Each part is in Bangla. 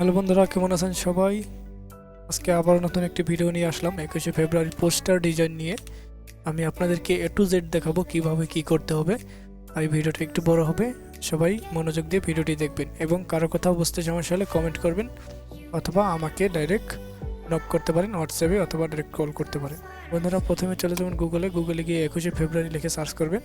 হ্যালো বন্ধুরা, কেমন আছেন সবাই? আজকে আবার নতুন একটি ভিডিও নিয়ে আসলাম 21শে ফেব্রুয়ারি পোস্টার ডিজাইন নিয়ে। আমি আপনাদেরকে A to Z দেখাবো কিভাবে কি করতে হবে। আর এই ভিডিওটা একটু বড় হবে, সবাই মনোযোগ দিয়ে ভিডিওটি দেখবেন এবং কারো কোথাও বুঝতে সমস্যা হলে কমেন্ট করবেন অথবা আমাকে ডাইরেক্ট নক করতে পারেন হোয়াটসঅ্যাপে অথবা ডাইরেক্ট কল করতে পারেন। বন্ধুরা, প্রথমে চলে যাবেন গুগলে গিয়ে 21শে ফেব্রুয়ারি লিখে সার্চ করবেন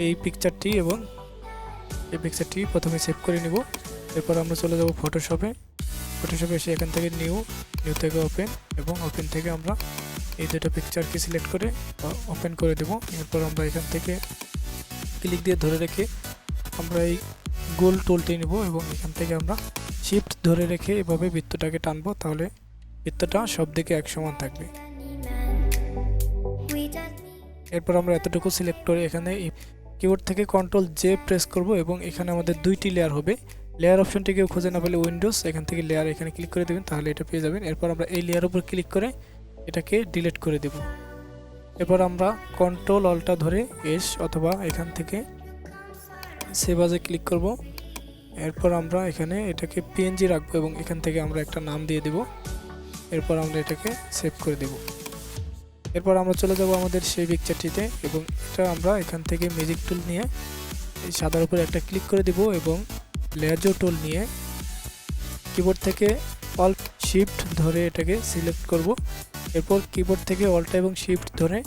এই পিকচারটি এবং এই পিকচারটি প্রথমে সেভ করে নিব। এরপর আমরা চলে যাব ফটোশপে এসে এখান থেকে নিউ থেকে ওপেন এবং ওপেন থেকে আমরা এই দুটো পিকচারকে সিলেক্ট করে ওপেন করে দেব। এরপর আমরা এখান থেকে ক্লিক দিয়ে ধরে রেখে আমরা এই গোল টুলটি নেব এবং এখান থেকে আমরা শিফট ধরে রেখে এভাবে বৃত্তটাকে টানবো, তাহলে বৃত্তটা সব দিকে এক সমান থাকবে। এরপর আমরা এতটুকু সিলেক্ট করে এখানে কিবোর্ড থেকে Ctrl+J প্রেস করব এবং এখানে আমাদের দুইটি লেয়ার হবে। লেয়ার অপশনটি কেউ খুঁজে না পেলে উইন্ডোজ এখান থেকে লেয়ার এখানে ক্লিক করে দেবেন, তাহলে এটা পেয়ে যাবেন। এরপর আমরা এই লেয়ার উপর ক্লিক করে এটাকে ডিলিট করে দেব। এরপর আমরা Ctrl+Alt ধরে এস অথবা এখান থেকে সেভ আজে ক্লিক করব। এরপর আমরা এখানে এটাকে PNG রাখবো এবং এখান থেকে আমরা একটা নাম দিয়ে দেব। এরপর আমরা এটাকে সেভ করে দেব। এরপর আমরা চলে যাব আমাদের সেই পিকচারটিতে এবং এটা আমরা এখান থেকে ম্যাজিক টুল নিয়ে এই সাদার উপরে একটা ক্লিক করে দেব এবং লেয়ার টুল নিয়ে কিবোর্ড থেকে অল্ট শিফট ধরে এটাকে সিলেক্ট করব। এরপর কিবোর্ড থেকে অল্ট এবং শিফট ধরে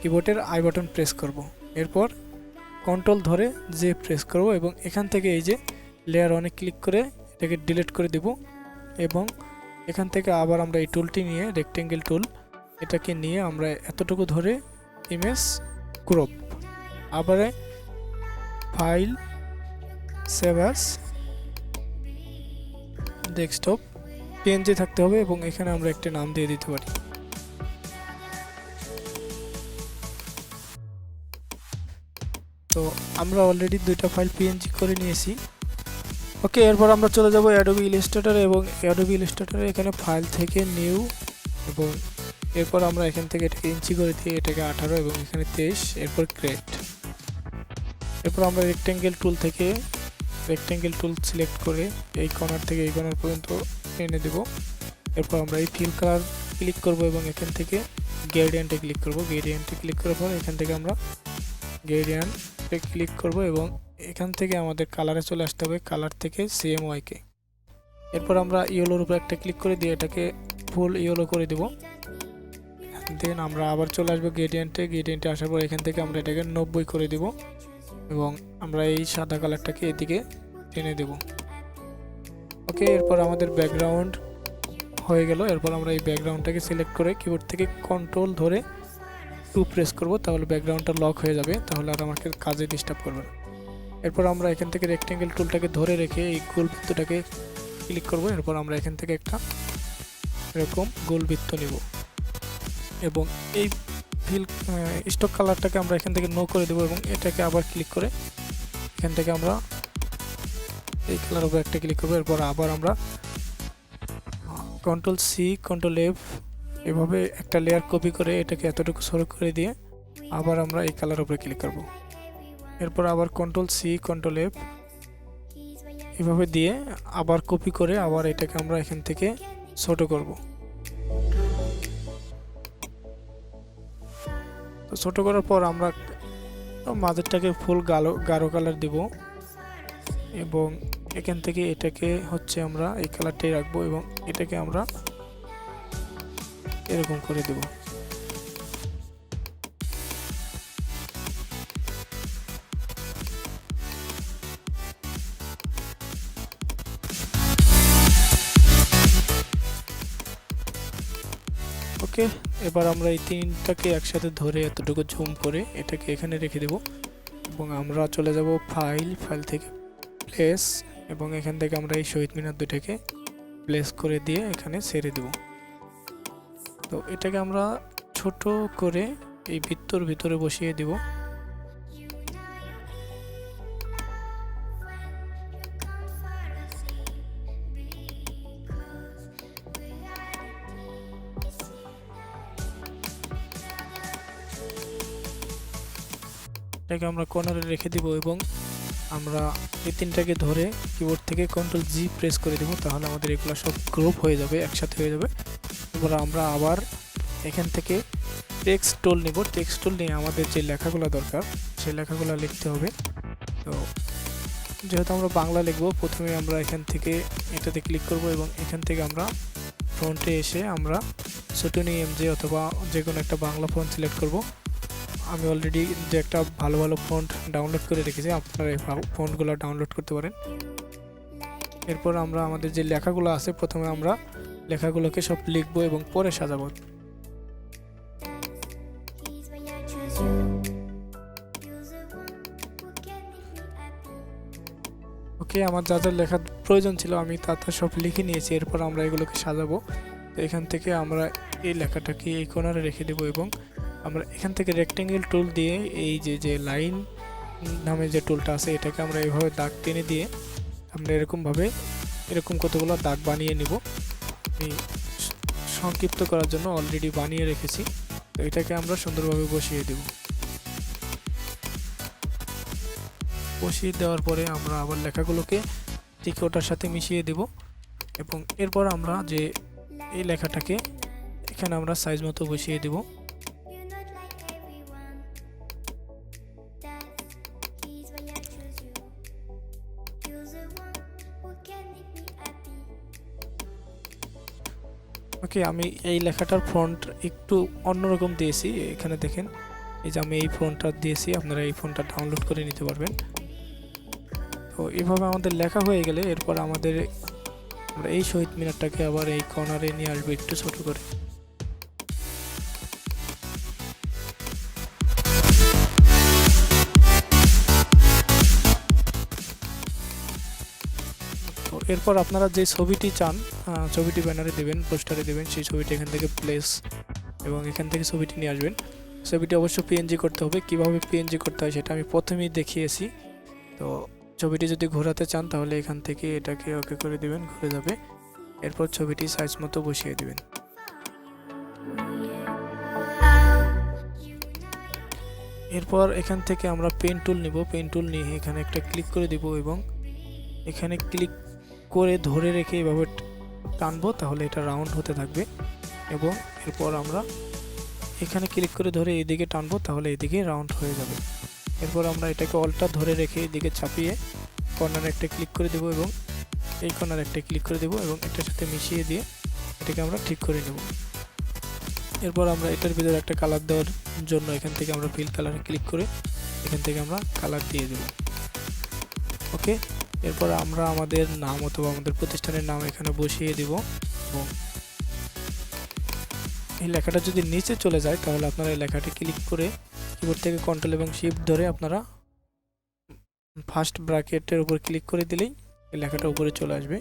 কিবোর্ডের আই বাটন প্রেস করব। এরপর কন্ট্রোল ধরে জে প্রেস করব এবং এখান থেকে এই যে লেয়ার অনেক ক্লিক করে এটাকে ডিলিট করে দেব এবং এখান থেকে আবার আমরা এই টুলটি নিয়ে রেক্টেঙ্গেল টুল এটাকে নিয়ে আমরা এতটুকু ধরে ইমেজ ক্রপ, আবার file save as desktop PNG থাকতে হবে এবং এখানে আমরা একটা নাম দিয়ে দিতে পারি। তো আমরা অলরেডি দুইটা ফাইল PNG করে নিয়েছি। ওকে, এরপর আমরা চলে যাব Adobe Illustrator এবং Adobe Illustrator এখানে ফাইল থেকে নিউ এবং এরপর আমরা এখান থেকে এটাকে ইঞ্চি করে দিয়ে এটাকে 18 এবং এখানে 23, এরপর ক্রিয়েট। এরপর আমরা রেক্টেঙ্গেল টুল থেকে রেক্টেঙ্গেল টুল সিলেক্ট করে এই কর্নার থেকে এই কর্নার পর্যন্ত এনে দেব। এরপর আমরা এই ফিল কালার ক্লিক করব এবং এখান থেকে গ্রেডিয়েন্টে ক্লিক করব। গ্রেডিয়েন্টে ক্লিক করার পর এখান থেকে আমরা গ্রেডিয়েন্টে ক্লিক করব এবং এখান থেকে আমাদের কালারে চলে আসতে হবে, কালার থেকে CMYK। এরপর আমরা ইয়েলোর উপর একটা ক্লিক করে দিয়ে এটাকে ফুল ইয়েলো করে দেব। দেন আমরা আবার চলে আসবো গ্রেডিয়েন্টে আসার পর এখান থেকে আমরা এটাকে 90 করে দেব এবং আমরা এই সাদা কালারটাকে এদিকে টেনে দেব। ওকে, এরপর আমাদের ব্যাকগ্রাউন্ড হয়ে গেল। এরপর আমরা এই ব্যাকগ্রাউন্ডটাকে সিলেক্ট করে কিবোর্ড থেকে কন্ট্রোল ধরে 2 প্রেস করব, তাহলে ব্যাকগ্রাউন্ডটা লক হয়ে যাবে, তাহলে আর আমাকে কাজে ডিস্টার্ব করবে না। এরপর আমরা এখান থেকে রেক্টেঙ্গেল টুলটাকে ধরে রেখে এই গোল বৃত্তটাকে ক্লিক করব। এরপর আমরা এখান থেকে একটা এরকম গোল বৃত্ত নিব এবং এই স্টক কালারটাকে আমরা এখান থেকে নো করে দেবো এবং এটাকে আবার ক্লিক করে এখান থেকে আমরা এই কালার উপর একটা ক্লিক করবো। এরপর আবার আমরা Ctrl+C Ctrl+F এভাবে একটা লেয়ার কপি করে এটাকে এতটুকু সরু করে দিয়ে আবার আমরা এই কালার উপরে ক্লিক করব। এরপর আবার Ctrl+C Ctrl+F এভাবে দিয়ে আবার কপি করে আবার এটাকে আমরা এখান থেকে ছোট করব। তো ছোট করার পর আমরা মাঝেরটাকে ফুল গাঢ় কালার দিব এবং এখান থেকে এটাকে হচ্ছে আমরা এই কালারটাই রাখবো এবং এটাকে আমরা এরকম করে দেব। ওকে, এবার আমরা এই তিনটাকে একসাথে ধরে এতটুকু জুম করে এটাকে এখানে রেখে দেব এবং আমরা চলে যাব ফাইল থেকে প্লেস এবং এখান থেকে আমরা এই শহীদ মিনার দুটাকে প্লেস করে দিয়ে এখানে ছেড়ে দেব। তো এটাকে আমরা ছোট করে এই বৃত্তর ভিতরে বসিয়ে দেব। এটাকে আমরা কর্নারে রেখে দিব এবং আমরা এই তিনটাকে ধরে কিবোর্ড থেকে কন্ট্রোল জি প্রেস করে দেব, তাহলে আমাদের এগুলো সব গ্রুপ হয়ে যাবে, একসাথে হয়ে যাবে। এবার আমরা আবার এখান থেকে টেক্সট টুল নিব। টেক্সট টুল নিয়ে আমাদের যে লেখাগুলো দরকার সেই লেখাগুলো লিখতে হবে। তো যেহেতু আমরা বাংলা লিখব, প্রথমে আমরা এখান থেকে এটাতে ক্লিক করব এবং এখান থেকে আমরা ফন্টে এসে আমরা ছোটনি এমজে অথবা যে কোনো একটা বাংলা ফন্ট সিলেক্ট করব। আমি অলরেডি যে একটা ভালো ভালো ফন্ট ডাউনলোড করে রেখেছি, আপনারা এই ফন্টগুলো ডাউনলোড করতে পারেন। এরপর আমরা আমাদের যে লেখাগুলো আছে, প্রথমে আমরা লেখাগুলোকে সব লিখবো এবং পরে সাজাবো। ওকে, আমার যা যা লেখার প্রয়োজন ছিল আমি তা সব লিখে নিয়েছি। এরপর আমরা এগুলোকে সাজাবো। তো এখান থেকে আমরা এই লেখাটাকে এই কোণারে রেখে দেবো এবং আমরা এখান থেকে রেক্টেঙ্গেল টুল দিয়ে এই যে লাইন নামে যে টুলটা আছে এটাকে আমরা এইভাবে দাগ টেনে দিয়ে আমরা এরকম কতগুলো দাগ বানিয়ে নিব। আমি সংক্ষিপ্ত করার জন্য অলরেডি বানিয়ে রেখেছি। তো এটাকে আমরা সুন্দরভাবে বসিয়ে দেব। বসিয়ে দেওয়ার পরে আমরা আবার লেখাগুলোকে ঠিক ওটার সাথে মিশিয়ে দেব এবং এরপর আমরা যে এই লেখাটাকে এখানে আমরা সাইজ মতো বসিয়ে দেব। ওকে, আমি এই লেখাটার ফন্ট একটু অন্যরকম দিয়েছি। এখানে দেখেন, এই যে আমি এই ফন্টটা দিয়েছি, আপনারা এই ফন্টটা ডাউনলোড করে নিতে পারবেন। তো এইভাবে আমাদের লেখা হয়ে গেলে এরপর আমরা এই শহীদ মিনারটাকে আবার এই কর্নারে নিয়ে আসবো একটু ছোট করে। তো এরপর আপনারা যে ছবিটি চান, ছবিটি ব্যানারে দেবেন, পোস্টারে দেবেন, সেই ছবিটি এখান থেকে প্লেস এবং এখান থেকে ছবিটি নিয়ে আসবেন। ছবিটি অবশ্য পিএনজি করতে হবে। কিভাবে পিএনজি করতে হয় সেটা আমি প্রথমেই দেখিয়েছি। তো ছবিটি যদি ঘোরাতে চান তাহলে এখান থেকে এটাকে ওকে করে দিবেন, ঘুরে যাবে। এরপর ছবিটি সাইজ মতো বসিয়ে দিবেন। এরপর এখান থেকে আমরা পেন টুল নিব। পেন টুল নিয়ে এখানে একটা ক্লিক করে দিব এবং এখানে ক্লিক করে ধরে রেখে এভাবে টানবো, তাহলে এটা রাউন্ড হতে থাকবে। এবং এরপর আমরা এখানে ক্লিক করে ধরে এইদিকে টানবো, তাহলে এইদিকে রাউন্ড হয়ে যাবে। এরপর আমরা এটাকে অল্টা ধরে রেখে এদিকে চাপিয়ে কর্নারে একটা ক্লিক করে দেব এবং এই কর্নারে একটা ক্লিক করে দেব এবং এটার সাথে মিশিয়ে দিয়ে এটাকে আমরা ঠিক করে নেব। এরপর আমরা এটার ভিতরে একটা কালার দেওয়ার জন্য এখান থেকে আমরা ফিল কালারে ক্লিক করে এখান থেকে আমরা কালার দিয়ে দেব। ওকে, এরপর আমরা আমাদের নাম অথবা আমাদের প্রতিষ্ঠানের নাম এখানে বসিয়ে দেব এবং এই লেখাটা যদি নিচে চলে যায় তাহলে আপনারা এই লেখাটি ক্লিক করে কিবোর্ড থেকে কন্ট্রোল এবং শিফট ধরে আপনারা ফার্স্ট ব্র্যাকেটের উপর ক্লিক করে দিলেই এই লেখাটা উপরে চলে আসবে।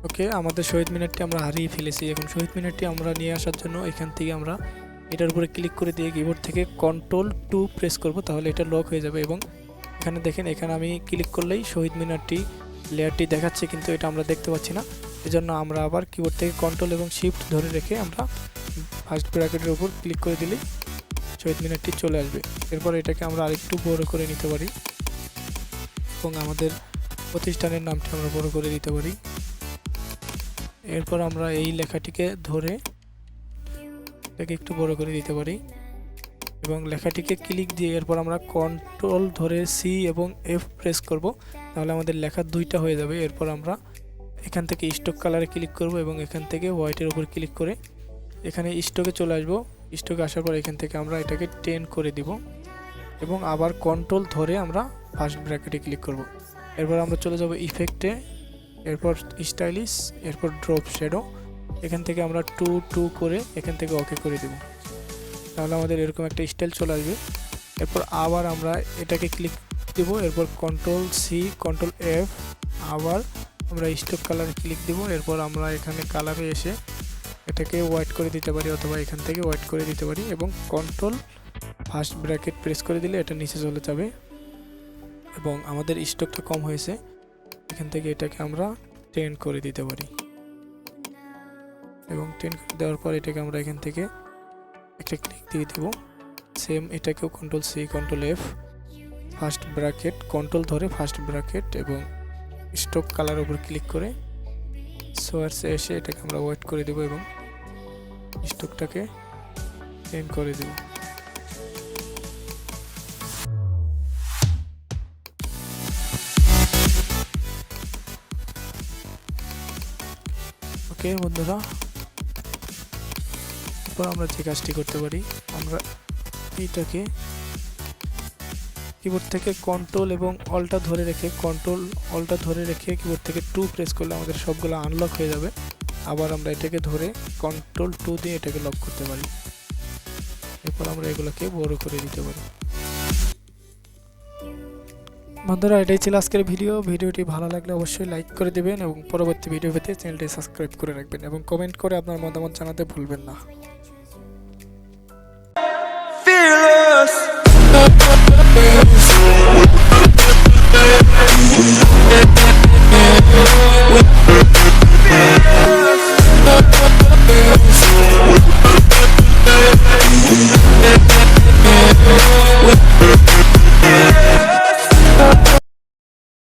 ওকে, আমাদের শহীদ মিনারটি আমরা হারিয়ে ফেলেছি। এখন শহীদ মিনারটি আমরা নিয়ে আসার জন্য এখান থেকে আমরা এটার উপরে ক্লিক করে দিয়ে কিবোর্ড থেকে Ctrl+2 প্রেস করব, তাহলে এটা লক হয়ে যাবে। এবং এখানে দেখেন, এখানে আমি ক্লিক করলেই শহীদ মিনারটি লেয়ারটি দেখাচ্ছে, কিন্তু এটা আমরা দেখতে পাচ্ছি না। এজন্য আমরা আবার কিবোর্ড থেকে কন্ট্রোল এবং শিফট ধরে রেখে আমরা ফার্স্ট ব্র্যাকেটের উপর ক্লিক করে দিলেই শহীদ মিনারটি চলে আসবে। এরপর এটাকে আমরা আরেকটু বড় করে নিতে পারি এবং আমাদের প্রতিষ্ঠানের নামটি আমরা বড় করে দিতে পারি। এরপর আমরা এই লেখাটিকে ধরে এটাকে একটু বড় করে দিতে পারি এবং লেখাটিকে ক্লিক দিয়ে এরপর আমরা কন্ট্রোল ধরে সি এবং এফ প্রেস করব, তাহলে আমাদের লেখা দুইটা হয়ে যাবে। এরপর আমরা এখান থেকে স্টক কালারে ক্লিক করব এবং এখান থেকে হোয়াইটের উপর ক্লিক করে এখানে স্টকে চলে আসব। স্টকে আসার পর এখান থেকে আমরা এটাকে 10 করে দিব এবং আবার কন্ট্রোল ধরে আমরা ফার্স্ট ব্র্যাকেটে ক্লিক করব। এরপর আমরা চলে যাব ইফেক্টে, এরপর স্টাইলিশ, এরপর ড্রপ শ্যাডো। এখান থেকে আমরা 2 করে এখান থেকে ওকে করে দেব, তাহলে আমাদের এরকম একটা স্টাইল চলে আসবে। এরপর আবার আমরা এটাকে ক্লিক দেব, এরপর কন্ট্রোল সি কন্ট্রোল এফ, আবার আমরা স্টক কালারে ক্লিক দেব। এরপর আমরা এখানে কালারে এসে এটাকে হোয়াইট করে দিতে পারি অথবা এখান থেকে হোয়াইট করে দিতে পারি এবং কন্ট্রোল ফার্স্ট ব্র্যাকেট প্রেস করে দিলে এটা নিচে চলে যাবে এবং আমাদের স্টকটা কম হয়েছে। এখান থেকে এটাকে আমরা 10 করে দিতে পারি এবং 10 করে দেওয়ার পর এটাকে আমরা এখান থেকে একটা ক্লিক দিয়ে দেব। সেম এটাকেও control C control F, first bracket control ধরে ফার্স্ট ব্র্যাকেট এবং স্ট্রোক কালার উপর ক্লিক করে সোয়ার্সে এসে এটাকে আমরা ওয়েট করে দেব এবং স্ট্রোকটাকে 10 করে দেব। ওকে বন্ধুরা, এরপর আমরা যে কাজটি করতে পারি, আমরা এইটাকে কিবোর্ড থেকে কন্ট্রোল এবং অল্টা ধরে রেখে কিবোর্ড থেকে 2 প্রেস করলে আমাদের সবগুলো আনলক হয়ে যাবে। আবার আমরা এটাকে ধরে কন্ট্রোল 2 দিয়ে এটাকে লক করতে পারি। এরপর আমরা এগুলোকে বড় করে দিতে পারি। বন্ধুরা, এটাই ছিল আজকের ভিডিওটি ভালো লাগলে অবশ্যই লাইক করে দিবেন এবং পরবর্তী ভিডিও পেতে চ্যানেলটি সাবস্ক্রাইব করে রাখবেন এবং কমেন্ট করে আপনার মতামত জানাতে ভুলবেন না।